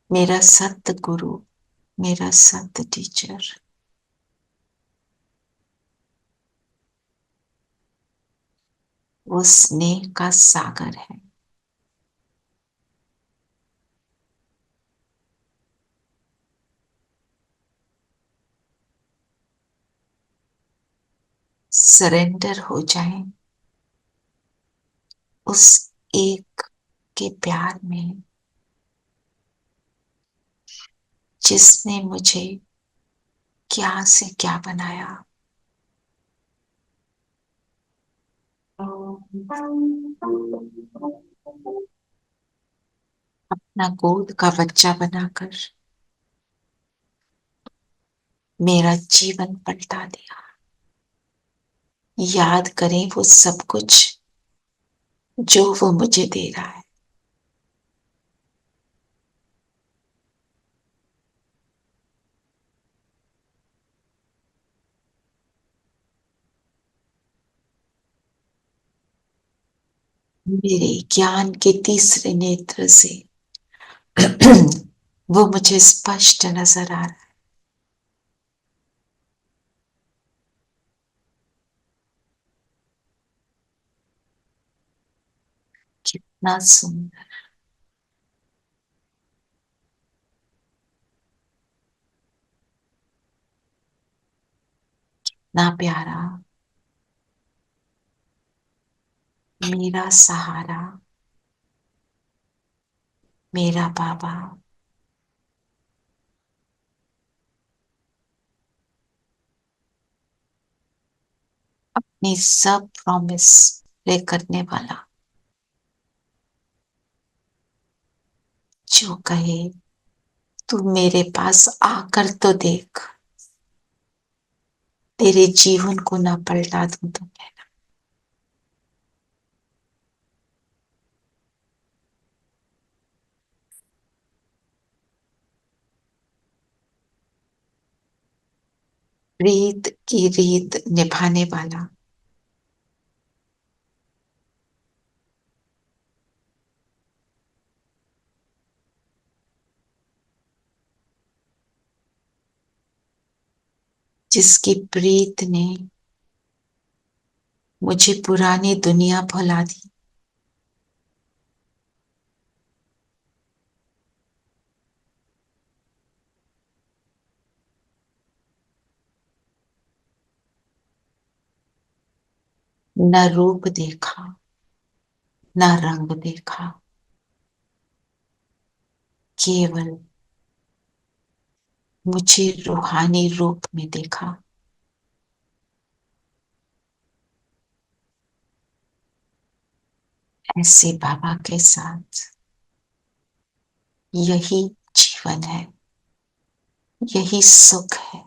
मेरा सत्य गुरु, मेरा सत्य टीचर। वो स्नेह का सागर है। सरेंडर हो जाएं उस एक के प्यार में, जिसने मुझे क्या से क्या बनाया। अपना गोद का बच्चा बनाकर मेरा जीवन पलटा दिया। याद करें वो सब कुछ जो वो मुझे दे रहा है। मेरे ज्ञान के तीसरे नेत्र से वो मुझे स्पष्ट नजर आ रहा है। कितना सुंदर, कितना प्यारा। मेरा सहारा, मेरा बाबा। अपनी सब प्रॉमिस पूरे करने वाला, जो कहे तू मेरे पास आकर तो देख, तेरे जीवन को ना पलटा दूं तो मैं। रीत की रीत निभाने वाला, जिसकी प्रीत ने मुझे पुरानी दुनिया भुला दी। न रूप देखा, न रंग देखा, केवल मुझे रूहानी रूप में देखा। ऐसे बाबा के साथ यही जीवन है, यही सुख है।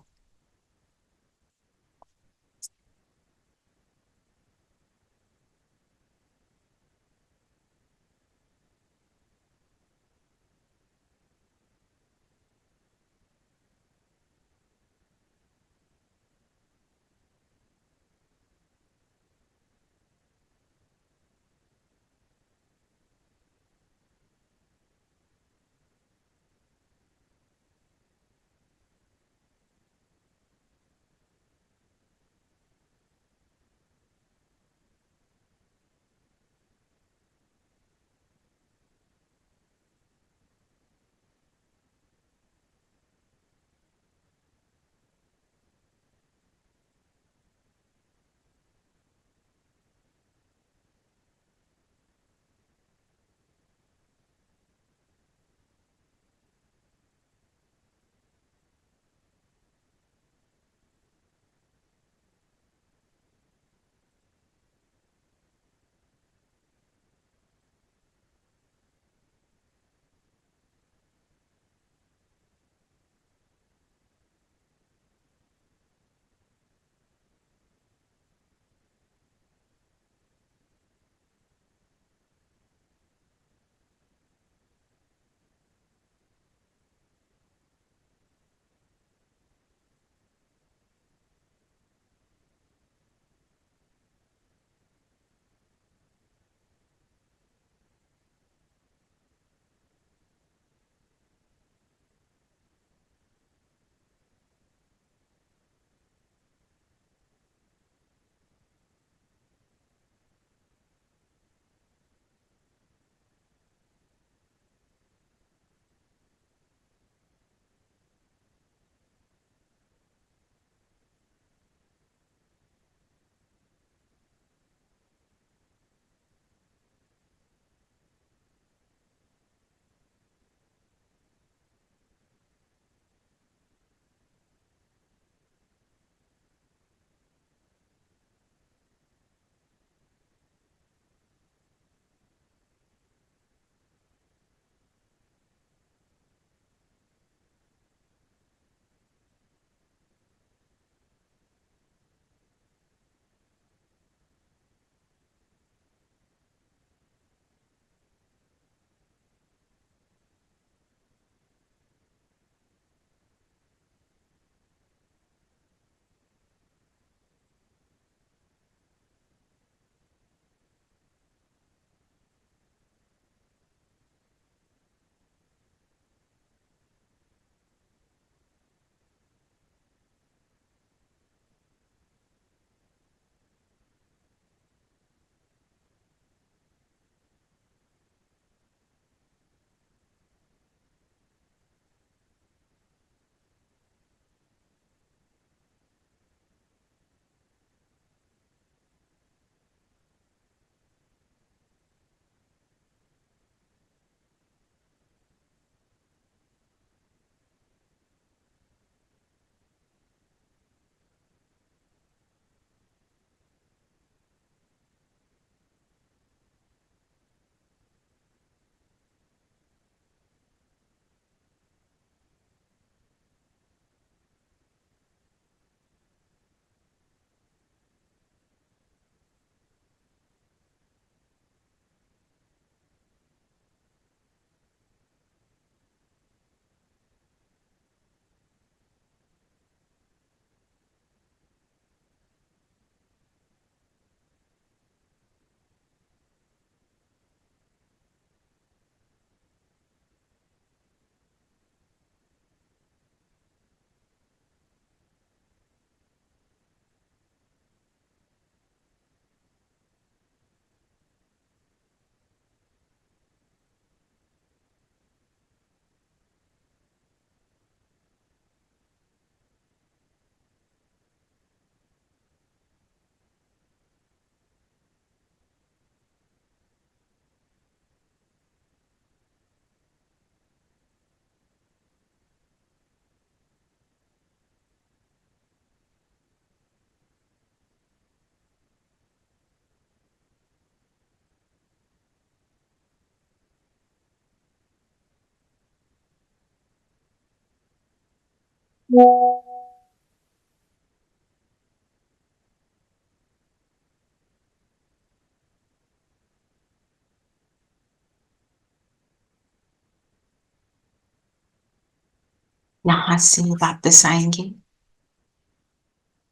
यहां से वापस आएंगे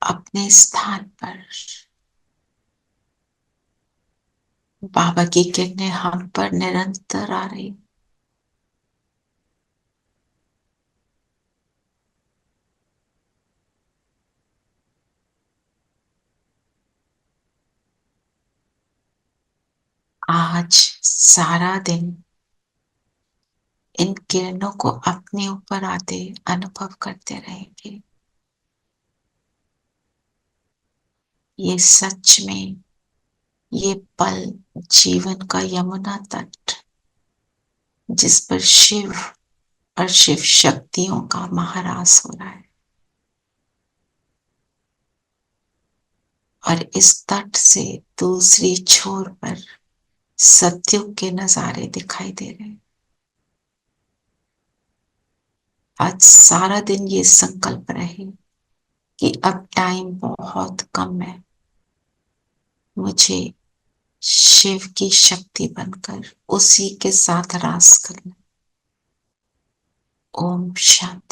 अपने स्थान पर। बाबा की किरणें हम पर निरंतर आ रही। आज सारा दिन इन किरणों को अपने ऊपर आते अनुभव करते रहेंगे। ये सच में ये पल जीवन का यमुना तट, जिस पर शिव और शिव शक्तियों का महारास हो रहा है, और इस तट से दूसरी छोर पर सत्युग के नजारे दिखाई दे रहे हैं। आज सारा दिन ये संकल्प रहे कि अब टाइम बहुत कम है, मुझे शिव की शक्ति बनकर उसी के साथ रास करना। ओम शांति।